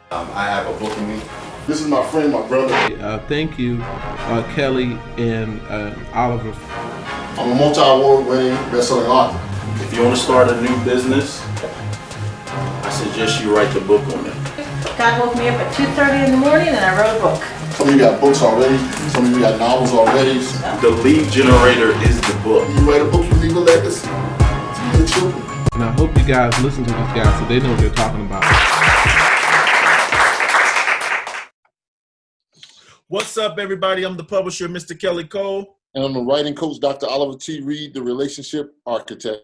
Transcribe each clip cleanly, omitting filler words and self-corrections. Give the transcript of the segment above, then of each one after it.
I have a book in me. This is my friend, my brother. Thank you, Kelly and Oliver. I'm a multi-award winning best-selling author. If you want to start a new business, I suggest you write the book on it. God woke me up at 2:30 in the morning and I wrote a book. Some of you got books already. Some of you got novels already. The lead generator is the book. You write a book, you leave a legacy to your children. And I hope you guys listen to these guys so they know what they're talking about. What's up, everybody? I'm the publisher, Mr. Kelly Cole. And I'm the writing coach, Dr. Oliver T. Reid, the relationship architect.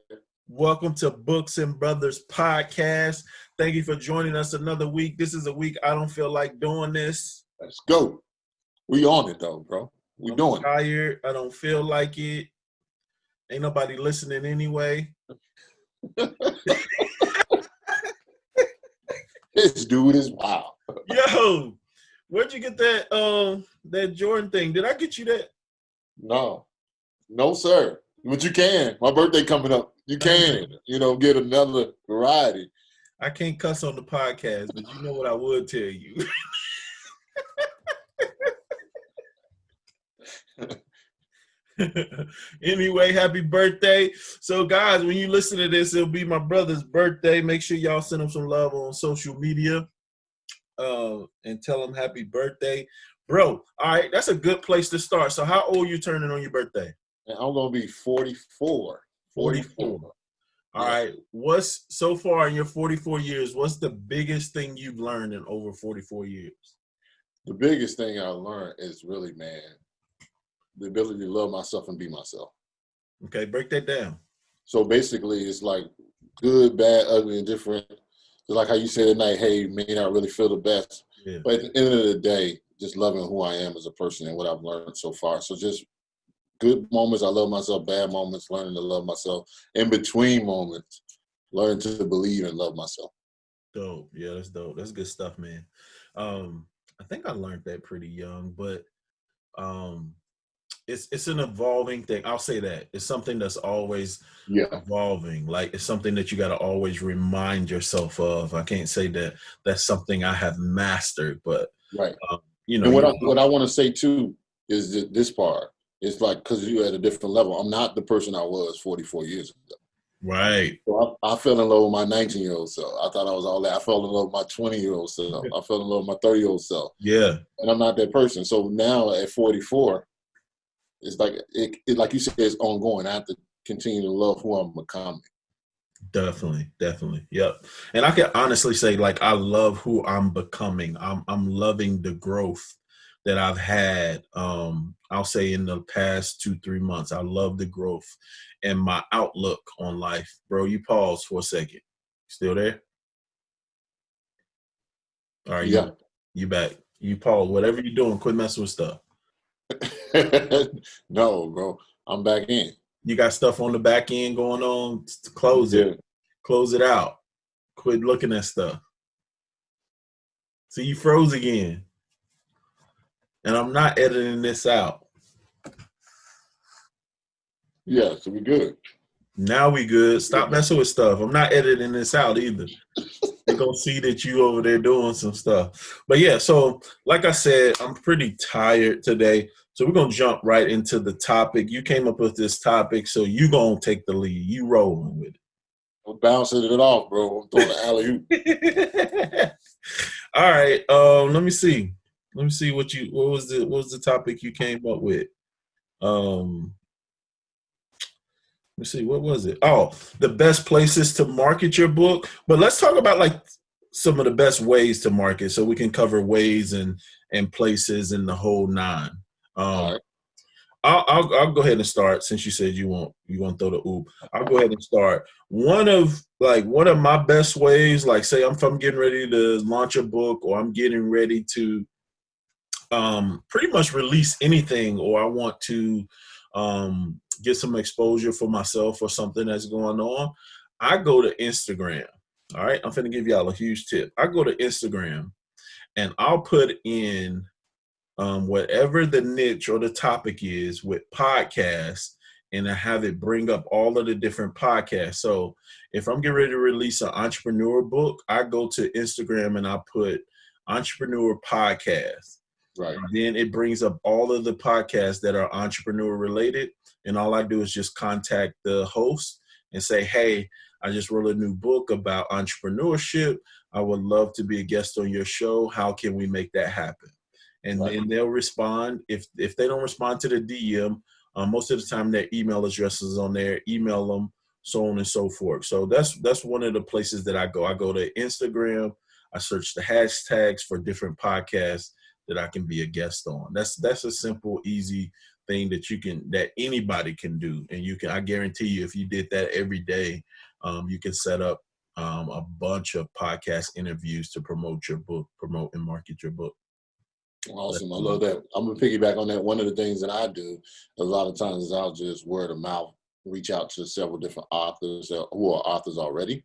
Welcome to Books-N-Brothas podcast. Thank you for joining us another week. This is a week I don't feel like doing this. Let's go. We on it, though, bro. We doing it. I'm tired. I don't feel like it. Ain't nobody listening anyway. This dude is wild. Yo, where'd you get that Jordan thing? Did I get you that? No, sir. But you can. My birthday coming up. You can, get another variety. I can't cuss on the podcast, but you know what I would tell you. Anyway, happy birthday. So, guys, when you listen to this, it'll be my brother's birthday. Make sure y'all send him some love on social media and tell him happy birthday. Bro, all right, that's a good place to start. So how old you turning on your birthday? And I'm going to be 44. 44. All right. What's so far in your 44 years, what's the biggest thing you've learned in over 44 years? The biggest thing I learned is really, man, the ability to love myself and be myself. Okay, break that down. So basically, it's like good, bad, ugly, and different. It's like how you said at night, hey, may not really feel the best. Yeah. But at the end of the day, just loving who I am as a person and what I've learned so far. So just good moments, I love myself. Bad moments, learning to love myself. In between moments, learning to believe and love myself. Dope. Yeah, that's dope. That's good stuff, man. I think I learned that pretty young, but it's an evolving thing. I'll say that. It's something that's always evolving. Like it's something that you got to always remind yourself of. I can't say that that's something I have mastered, but right. And what I want to say too is that this part. It's like because you're at a different level. I'm not the person I was 44 years ago. Right. So I fell in love with my 19-year-old self. I thought I was all that. I fell in love with my 20-year-old self. I fell in love with my 30-year-old self. Yeah. And I'm not that person. So now at 44, it's like it like you said, it's ongoing. I have to continue to love who I'm becoming. Definitely. Yep. And I can honestly say, like, I love who I'm becoming. I'm loving the growth that I've had. I'll say in the past 2-3 months, I love the growth and my outlook on life. Bro, you pause for a second. Still there? All right. Yeah. You back. You pause. Whatever you're doing, quit messing with stuff. No, bro. I'm back in. You got stuff on the back end going on. Close it. Close it out. Quit looking at stuff. See, you froze again. And I'm not editing this out. Yeah, so we good. Now we good. Stop messing with stuff. I'm not editing this out either. They're going to see that you over there doing some stuff. But yeah, so like I said, I'm pretty tired today. So we're going to jump right into the topic. You came up with this topic, so you going to take the lead. You rolling with it. I'm bouncing it off, bro. I'm throwing the alley-oop. All right. Let me see. What was the topic you came up with? Let me see, what was it? Oh, the best places to market your book. But let's talk about like some of the best ways to market, so we can cover ways and places and the whole nine. All right. I'll go ahead and start since you said you want to throw the oop. I'll go ahead and start. One of my best ways, like say if I'm getting ready to launch a book or I'm getting ready to pretty much release anything, or I want to get some exposure for myself or something that's going on, I go to Instagram. All right. I'm finna give y'all a huge tip. I go to Instagram and I'll put in whatever the niche or the topic is with podcasts, and I have it bring up all of the different podcasts. So if I'm getting ready to release an entrepreneur book, I go to Instagram and I put entrepreneur podcast. Right. And then it brings up all of the podcasts that are entrepreneur related. And all I do is just contact the host and say, hey, I just wrote a new book about entrepreneurship. I would love to be a guest on your show. How can we make that happen? And then they'll respond. If they don't respond to the DM, most of the time their email address is on there. Email them, so on and so forth. So that's one of the places that I go. I go to Instagram. I search the hashtags for different podcasts that I can be a guest on. That's a simple, easy thing that anybody can do. And I guarantee you, if you did that every day, you can set up a bunch of podcast interviews to promote and market your book. Awesome. I love that. I'm going to piggyback on that. One of the things that I do a lot of times is I'll just word of mouth, reach out to several different authors who are authors already.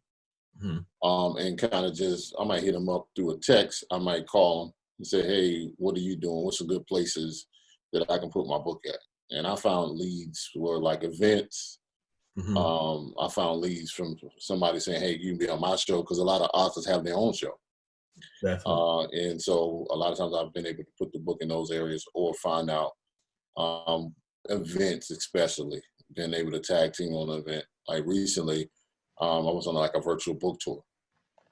Mm-hmm. And kind of I might hit them up through a text. I might call them and say, hey, what are you doing? What's some good places that I can put my book at? And I found leads for like events. Mm-hmm. I found leads from somebody saying, hey, you can be on my show, because a lot of authors have their own show. Definitely. And so a lot of times I've been able to put the book in those areas, or find out events, especially being able to tag team on an event. Like recently, I was on like a virtual book tour.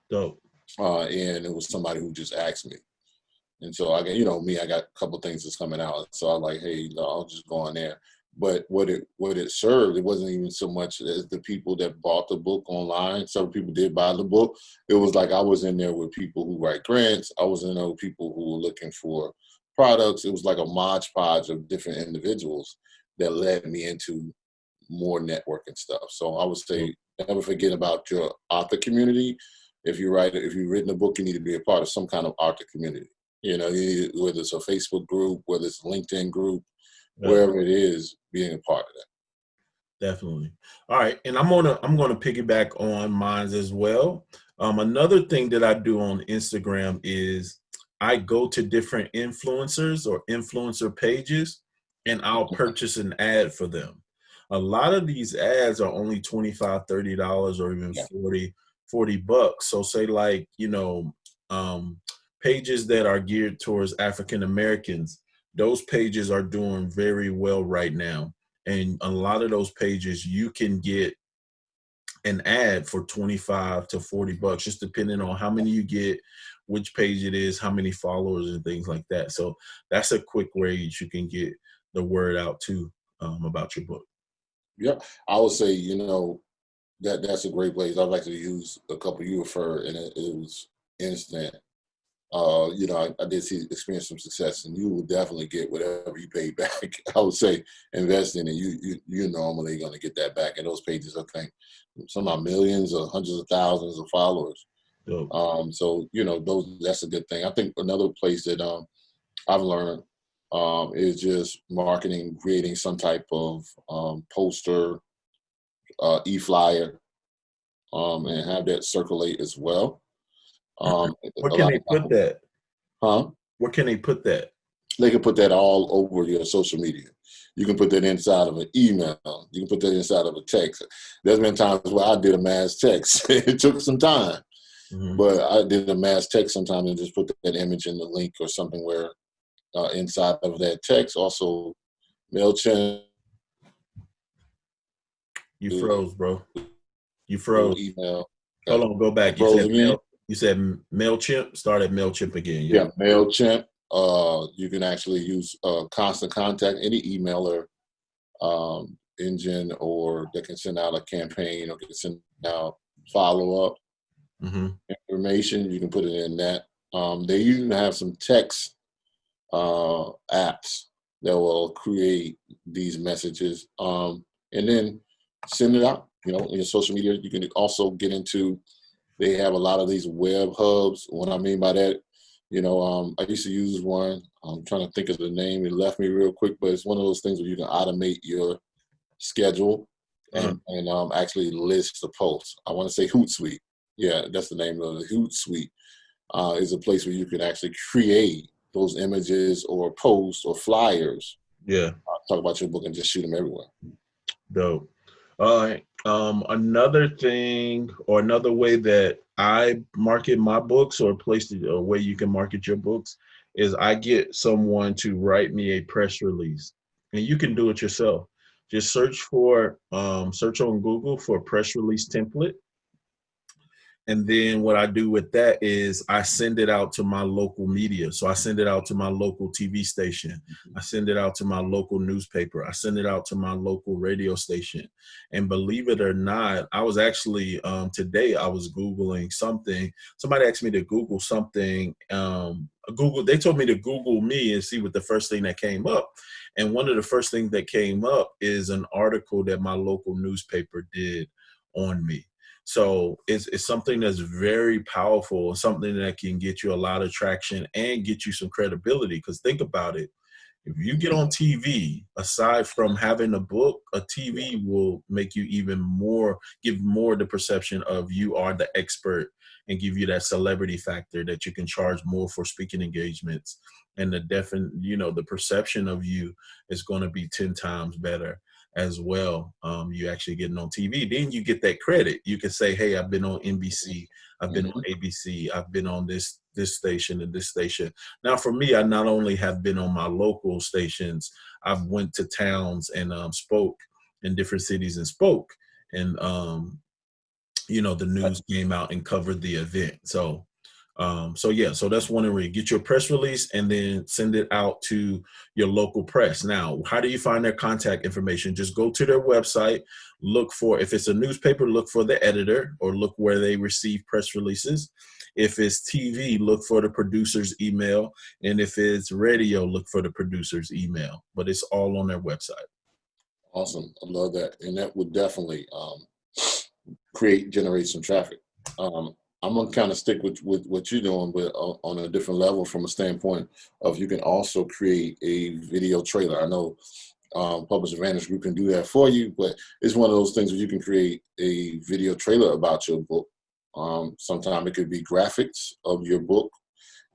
Dope. And it was somebody who just asked me. And so I got a couple of things that's coming out. So I'm like, hey, I'll just go on there. But what it served, it wasn't even so much as the people that bought the book online. Some people did buy the book. It was like I was in there with people who write grants. I was in there with people who were looking for products. It was like a modge podge of different individuals that led me into more networking stuff. So I would say, never forget about your author community. If you've written a book, you need to be a part of some kind of author community. Whether it's a Facebook group, whether it's a LinkedIn group, wherever it is, being a part of that. Definitely. All right. And I'm gonna piggyback on mine as well. Another thing that I do on Instagram is I go to different influencers or influencer pages, and I'll purchase an ad for them. A lot of these ads are only $25, $30, or even $40. So say like, pages that are geared towards African Americans, those pages are doing very well right now. And a lot of those pages, you can get an ad for $25 to $40, just depending on how many you get, which page it is, how many followers, and things like that. So that's a quick way you can get the word out too, about your book. Yeah, I would say, that's a great place. I've actually used a couple you referred, and it was instant. I did experience some success, and you will definitely get whatever you pay back. I would say invest in it. You're normally going to get that back. And those pages, I think, some are millions or hundreds of thousands of followers. Dope. So that's a good thing. I think another place that I've learned is just marketing, creating some type of poster, e-flyer, and have that circulate as well. Where can they put that? Huh? Where can they put that? They can put that all over your social media. You can put that inside of an email. You can put that inside of a text. There's been times where I did a mass text. It took some time, but I did a mass text sometimes and just put that image in the link or something where inside of that text. Also, MailChimp. You froze, bro. You froze. Email. Hold on, go back. You said MailChimp. Start at MailChimp again. Yeah, MailChimp. You can actually use Constant Contact, any emailer engine, or they can send out a campaign or can send out follow-up information. You can put it in that. They even have some text apps that will create these messages and then send it out. In your social media. You can also get into. They have a lot of these web hubs. What I mean by that, I used to use one. I'm trying to think of the name. It left me real quick, but it's one of those things where you can automate your schedule and actually list the posts. I want to say Hootsuite. Yeah, that's the name of it. Hootsuite is a place where you can actually create those images or posts or flyers. Yeah. Talk about your book and just shoot them everywhere. Dope. All right. Another thing or another way that I market my books or place a way you can market your books is I get someone to write me a press release, and you can do it yourself. Just search on Google for press release template. And then what I do with that is I send it out to my local media. So I send it out to my local TV station. I send it out to my local newspaper. I send it out to my local radio station. And believe it or not, I was actually, today I was Googling something. Somebody asked me to Google something. They told me to Google me and see what the first thing that came up. And one of the first things that came up is an article that my local newspaper did on me. So it's something that's very powerful, something that can get you a lot of traction and get you some credibility. Because think about it. If you get on TV, aside from having a book, a TV will make you even more, give more the perception of you are the expert and give you that celebrity factor that you can charge more for speaking engagements. And the perception of you is going to be 10 times better as well. You actually getting on TV, then you get that credit. You can say, hey, I've been on NBC, I've been on ABC, I've been on this station and this station. Now, for me, I not only have been on my local stations, I've went to towns and spoke in different cities and spoke. And, the news came out and covered the event. So that's one area. Get your press release and then send it out to your local press. Now, how do you find their contact information? Just go to their website, look for, if it's a newspaper, look for the editor or look where they receive press releases. If it's TV, look for the producer's email. And if it's radio, look for the producer's email. But it's all on their website. Awesome. I love that. And that would definitely generate some traffic. I'm gonna kind of stick with what you're doing, but on a different level from a standpoint of you can also create a video trailer. I know Publish Advantage Group can do that for you, but it's one of those things where you can create a video trailer about your book. Sometimes it could be graphics of your book.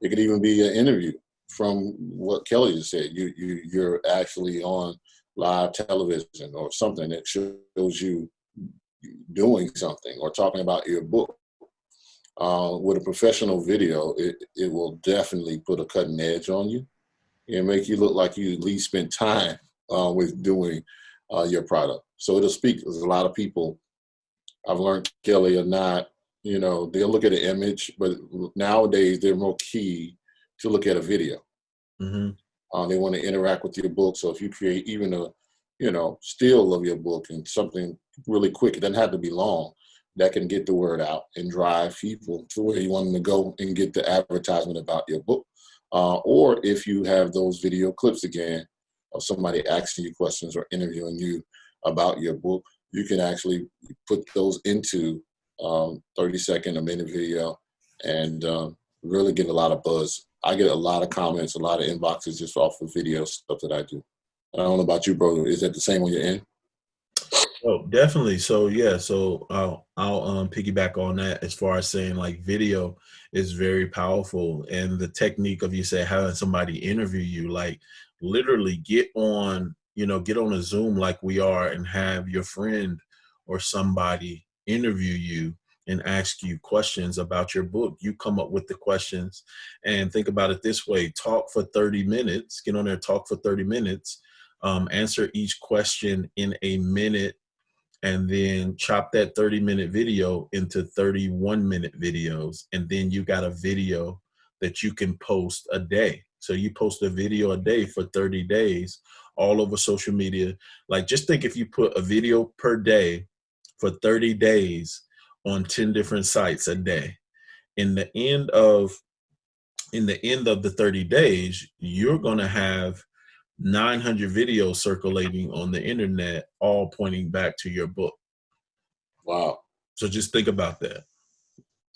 It could even be an interview from what Kelly just said. You're actually on live television or something that shows you doing something or talking about your book. With a professional video, it will definitely put a cutting edge on you and make you look like you at least spent time with doing your product. So it'll speak. There's a lot of people, I've learned, Kelly, are not, they'll look at an image, but nowadays they're more key to look at a video. Mm-hmm. They want to interact with your book. So if you create even a, still of your book and something really quick, it doesn't have to be long, that can get the word out and drive people to where you want them to go and get the advertisement about your book. Or if you have those video clips again of somebody asking you questions or interviewing you about your book, you can actually put those into 30-second, a minute video and really get a lot of buzz. I get a lot of comments, a lot of inboxes just off of video stuff that I do. I don't know about you, bro. Is that the same on your end? Oh, definitely. So yeah, so I'll piggyback on that as far as saying like video is very powerful, and the technique of, you say, having somebody interview you, like literally get on a Zoom like we are and have your friend or somebody interview you and ask you questions about your book. You come up with the questions and think about it this way: talk for 30 minutes, get on there, talk for 30 minutes, answer each question in a minute, and then chop that 30-minute video into 31-minute videos. And then you got a video that you can post a day. So you post a video a day for 30 days all over social media. Like, just think if you put a video per day for 30 days on 10 different sites a day. In the end of the 30 days, you're going to have 900 videos circulating on the internet, all pointing back to your book. Wow. So just think about that.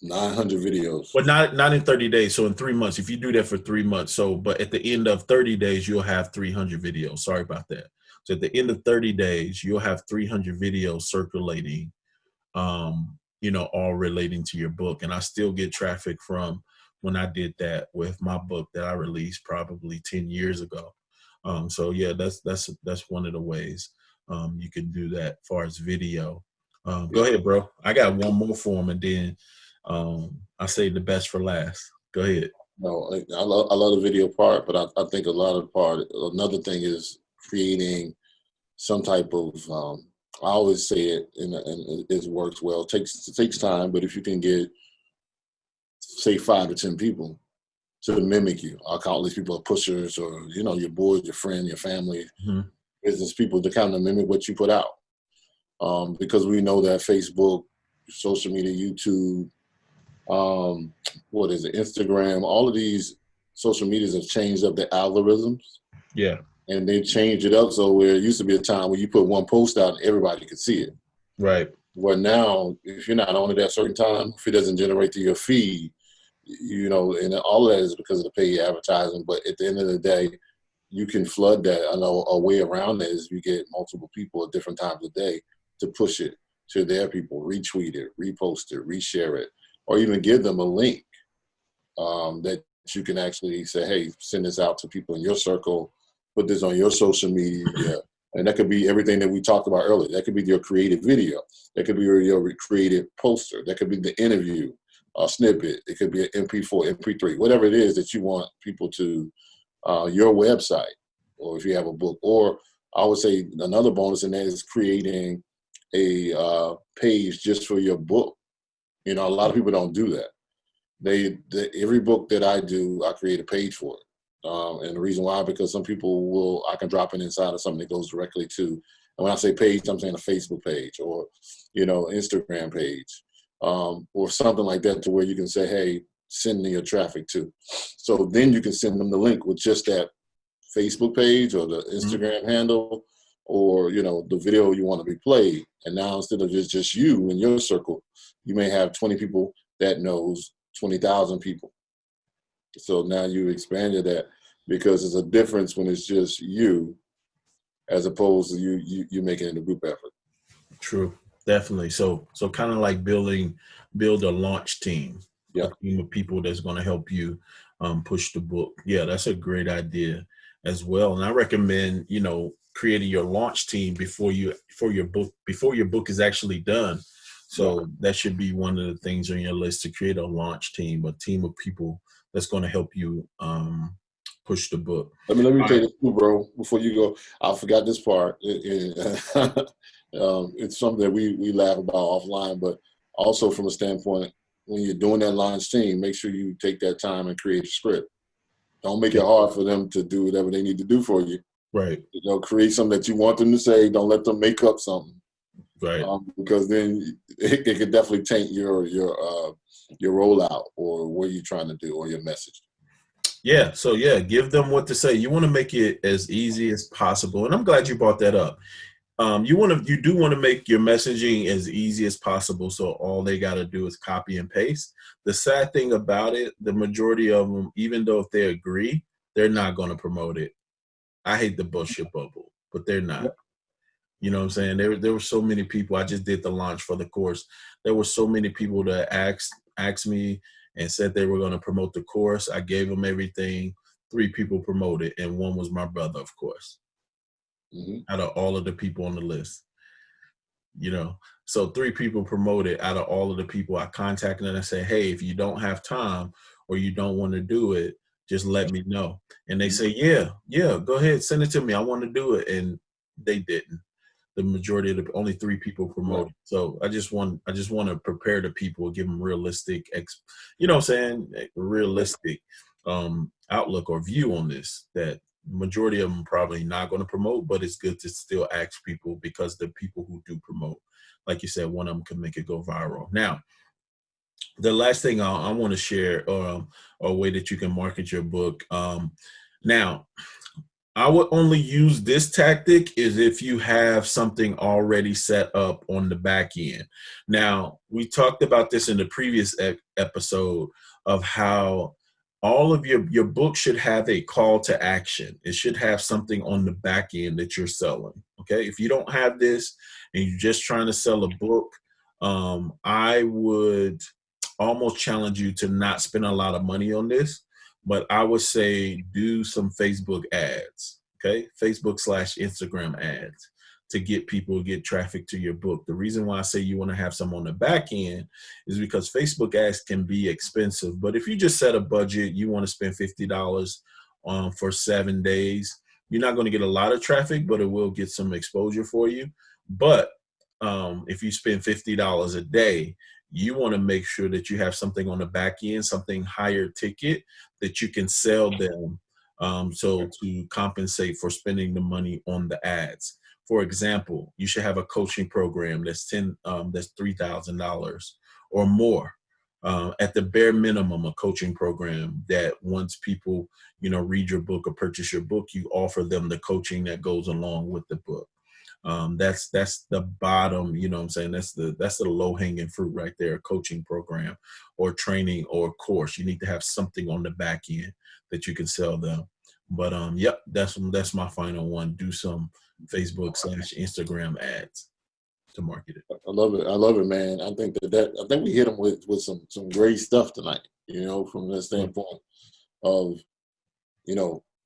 900 videos. But not in 30 days. So in 3 months, if you do that for 3 months. But at the end of 30 days, you'll have 300 videos. Sorry about that. So at the end of 30 days, you'll have 300 videos circulating, all relating to your book. And I still get traffic from when I did that with my book that I released probably 10 years ago. So yeah, that's one of the ways. you can do that as far as video. Go ahead, bro. I got one more for him, and then I say the best for last. Go ahead. No, I love the video part, but I think another thing is creating some type of, I always say it, and it works well. It takes time, but if you can get, say, 5 to 10 people to mimic you, I'll call these people pushers, or, your boys, your friend, your family, business people, to kind of mimic what you put out. Because we know that Facebook, social media, YouTube, Instagram, all of these social medias have changed up the algorithms. Yeah. And they changed it up so where it used to be a time where you put one post out and everybody could see it. Right. Where now, if you're not on it at a certain time, if it doesn't generate to your feed, and all of that is because of the paid advertising. But at the end of the day, you can flood that. I know a way around that is you get multiple people at different times of day to push it to their people, retweet it, repost it, reshare it, or even give them a link that you can actually say, hey, send this out to people in your circle, put this on your social media. And that could be everything that we talked about earlier. That could be your creative video. That could be your creative poster. That could be the interview, a snippet. It could be an MP4, MP3, whatever it is that you want people to, your website, or if you have a book. Or I would say another bonus in that is creating a page just for your book. A lot of people don't do that. Every book that I do, I create a page for it. And the reason why, because some people I can drop it inside of something that goes directly to, and when I say page, I'm saying a Facebook page or, Instagram page, or something like that, to where you can say, hey, send me your traffic to. So then you can send them the link with just that Facebook page or the Instagram handle, or, the video you want to be played. And now instead of just you in your circle, you may have 20 people that knows 20,000 people. So now you expanded that, because there's a difference when it's just you as opposed to you making it a group effort. True. Definitely. So kind of like build a launch team, yeah, a team of people that's going to help you push the book. Yeah, that's a great idea as well. And I recommend, creating your launch team before your book is actually done. So that should be one of the things on your list, to create a launch team, a team of people that's going to help you push the book. Let me tell you this too, bro, before you go. I forgot this part. It's something that we laugh about offline, but also from a standpoint, when you're doing that launch team, make sure you take that time and create a script. Don't make it hard for them to do whatever they need to do for you. Right. Create something that you want them to say. Don't let them make up something. Right. Because then it could definitely taint your rollout or what you're trying to do or your message. Yeah. So give them what to say. You want to make it as easy as possible. And I'm glad you brought that up. You do want to make your messaging as easy as possible. So all they got to do is copy and paste. The sad thing about it, the majority of them, even though if they agree, they're not going to promote it. I hate the bullshit bubble, but they're not. Yep. You know what I'm saying? There were so many people. I just did the launch for the course. There were so many people that asked me and said they were going to promote the course. I gave them everything. 3 people promoted, and one was my brother, of course. Out of all of the people on the list, so 3 people promoted out of all of the people I contacted, and I said, hey, if you don't have time or you don't want to do it, just let me know. And they say, yeah, go ahead, send it to me. I want to do it. And they didn't. The majority of only 3 people promoted. So I just want to prepare the people, give them realistic, realistic outlook or view on this, that majority of them probably not going to promote, but it's good to still ask people, because the people who do promote, like you said, one of them can make it go viral. Now, the last thing I want to share, a way that you can market your book. Now, I would only use this tactic is if you have something already set up on the back end. Now, we talked about this in the previous episode of how all of your book should have a call to action. It should have something on the back end that you're selling. Okay. If you don't have this and you're just trying to sell a book, I would almost challenge you to not spend a lot of money on this, but I would say do some Facebook ads. Okay. Facebook/Instagram ads. to get traffic to your book. The reason why I say you want to have some on the back end is because Facebook ads can be expensive. But if you just set a budget, you want to spend $50 for 7 days, you're not going to get a lot of traffic, but it will get some exposure for you. But if you spend $50 a day, you want to make sure that you have something on the back end, something higher ticket that you can sell them. So to compensate for spending the money on the ads. For example, you should have a coaching program that's $3,000 or more. At the bare minimum, a coaching program that once people, read your book or purchase your book, you offer them the coaching that goes along with the book. That's the bottom, you know what I'm saying? That's the low hanging fruit right there, a coaching program or training or course. You need to have something on the back end that you can sell them. But yep, that's my final one. Do some Facebook/Instagram ads to market it. I love it, man. I think I think we hit them with some great stuff tonight, from the standpoint of,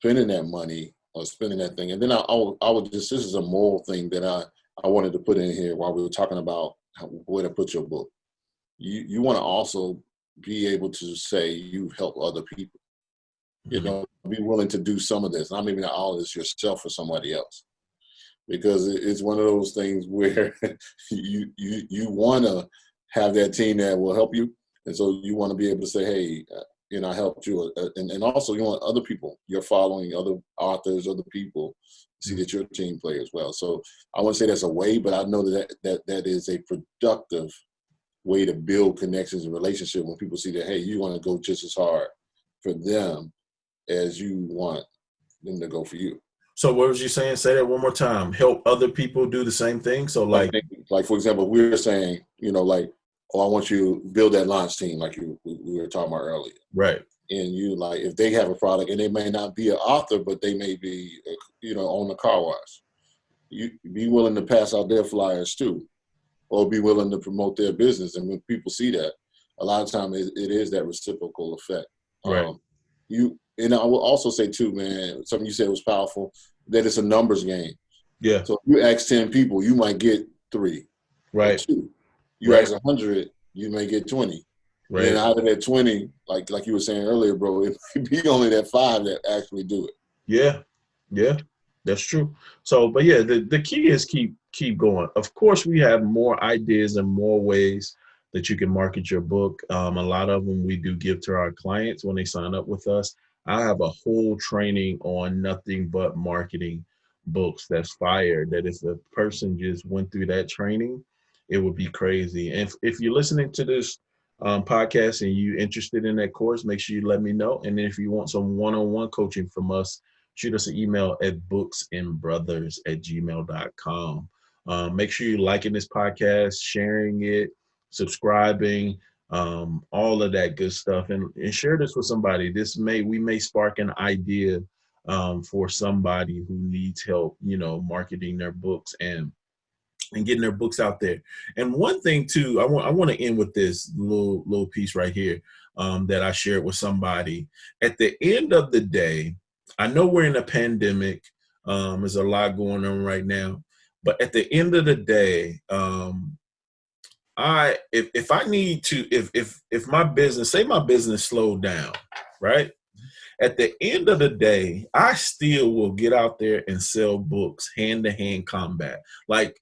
spending that money or spending that thing. And then I would just, this is a moral thing that I wanted to put in here while we were talking about where to put your book. You want to also be able to say you've helped other people. Be willing to do some of this. Not maybe not all of this yourself or somebody else. Because it's one of those things where you want to have that team that will help you. And so you want to be able to say, hey, I helped you. And also you want other people, you're following other authors, other people, see that you're a team player as well. So I wouldn't say that's a way, but I know that is a productive way to build connections and relationship when people see that, hey, you want to go just as hard for them as you want them to go for you. So what was you saying? Say that one more time. Help other people do the same thing. So like for example, we were saying, I want you to build that launch team like we were talking about earlier. Right. And if they have a product and they may not be an author, but they may be, on the car wash, you be willing to pass out their flyers too, or be willing to promote their business. And when people see that, a lot of times it is that reciprocal effect. Right. And I will also say too, man, something you said was powerful, that it's a numbers game. Yeah. So if you ask 10 people, you might get 3. Right. 2. You ask 100, you may get 20. Right. And out of that 20, like you were saying earlier, bro, it might be only that 5 that actually do it. Yeah. Yeah. That's true. So, but yeah, the key is keep going. Of course, we have more ideas and more ways that you can market your book. A lot of them we do give to our clients when they sign up with us. I have a whole training on nothing but marketing books that's fire, that if a person just went through that training, it would be crazy. And if you're listening to this podcast and you're interested in that course, make sure you let me know. And then if you want some one-on-one coaching from us, shoot us an email at booksnbrothers@gmail.com. Make sure you're liking this podcast, sharing it, subscribing, all of that good stuff, and share this with somebody. We may spark an idea for somebody who needs help, marketing their books and getting their books out there. And one thing too, I want to end with this little piece right here that I shared with somebody. At the end of the day, I know we're in a pandemic. There's a lot going on right now, but at the end of the day, if I need to, if my business, say my business slowed down, right? At the end of the day, I still will get out there and sell books, hand-to-hand combat. Like,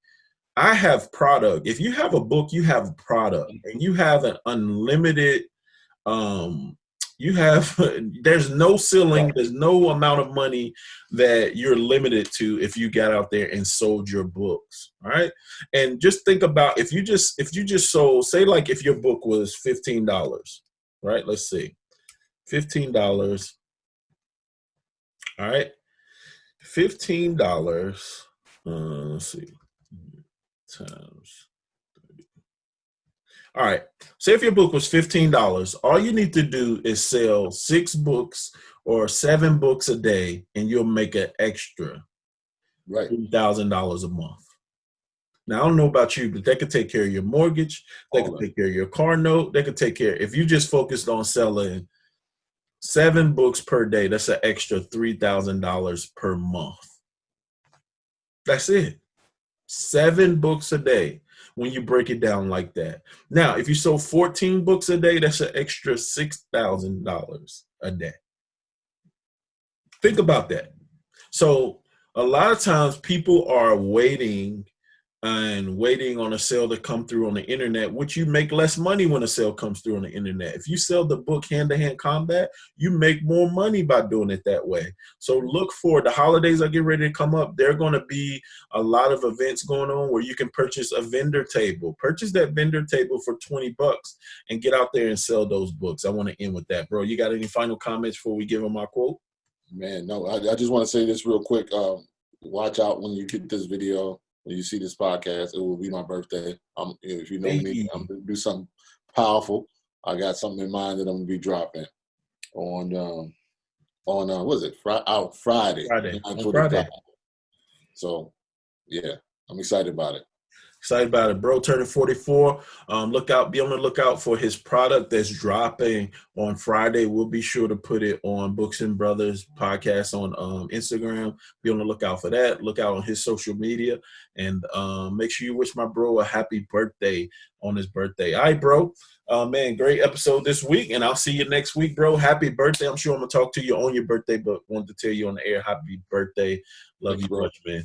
I have product. If you have a book, you have a product, and you have an unlimited, there's no ceiling, there's no amount of money that you're limited to if you got out there and sold your books. All right. And just think about if you just sold, say like if your book was $15, right? Let's see. $15. All right. $15. Let's see. Times 30. All right. Say if your book was $15, all you need to do is sell 6 books or 7 books a day, and you'll make an extra $3,000 a month. Now, I don't know about you, but that could take care of your mortgage. They could take care of your car note. They could take care. If you just focused on selling 7 books per day, that's an extra $3,000 per month. That's it. 7 books a day when you break it down like that. Now, if you sold 14 books a day, that's an extra $6,000 a day. Think about that. So a lot of times people are waiting on a sale to come through on the internet, which you make less money when a sale comes through on the internet. If you sell the book Hand-to-Hand Combat, you make more money by doing it that way. So look for the holidays are getting ready to come up. There are going to be a lot of events going on where you can purchase a vendor table. Purchase that vendor table for $20 and get out there and sell those books. I want to end with that, bro. You got any final comments before we give them our quote? Man, no, I just want to say this real quick. Watch out when you get this video. When you see this podcast, it will be my birthday. If you know me, I'm going to do something powerful. I got something in mind that I'm going to be dropping on what is it? Friday. On Friday. So, yeah, I'm excited about it. Excited about it, bro. Turning 44. Be on the lookout for his product that's dropping on Friday. We'll be sure to put it on Books-N-Brothas podcast on Instagram. Be on the lookout for that. Look out on his social media, and make sure you wish my bro a happy birthday on his birthday. All right, bro. Man, great episode this week, and I'll see you next week, bro. Happy birthday. I'm sure I'm gonna talk to you on your birthday, but wanted to tell you on the air, happy birthday. Love you much, man.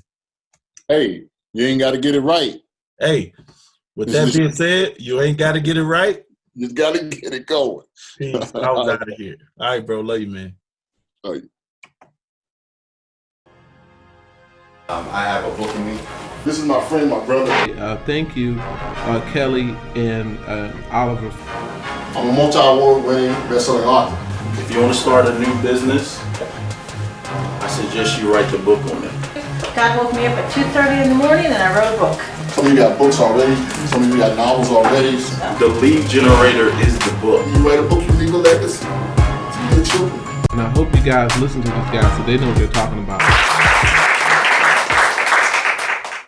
Hey, you ain't got to get it right. Hey, with that being said, you ain't got to get it right. You got to get it going. Peace. I was out of here. All right, bro. Love you, man. All right. I have a book in me. This is my friend, my brother. Thank you, Kelly and Oliver. I'm a multi-award winning best-selling author. If you want to start a new business, I suggest you write the book on it. God woke me up at 2:30 in the morning and I wrote a book. Some of you got books already. Some of you got novels already. The lead generator is the book. You write a book, you leave a legacy to your children. And I hope you guys listen to these guys so they know what they're talking about.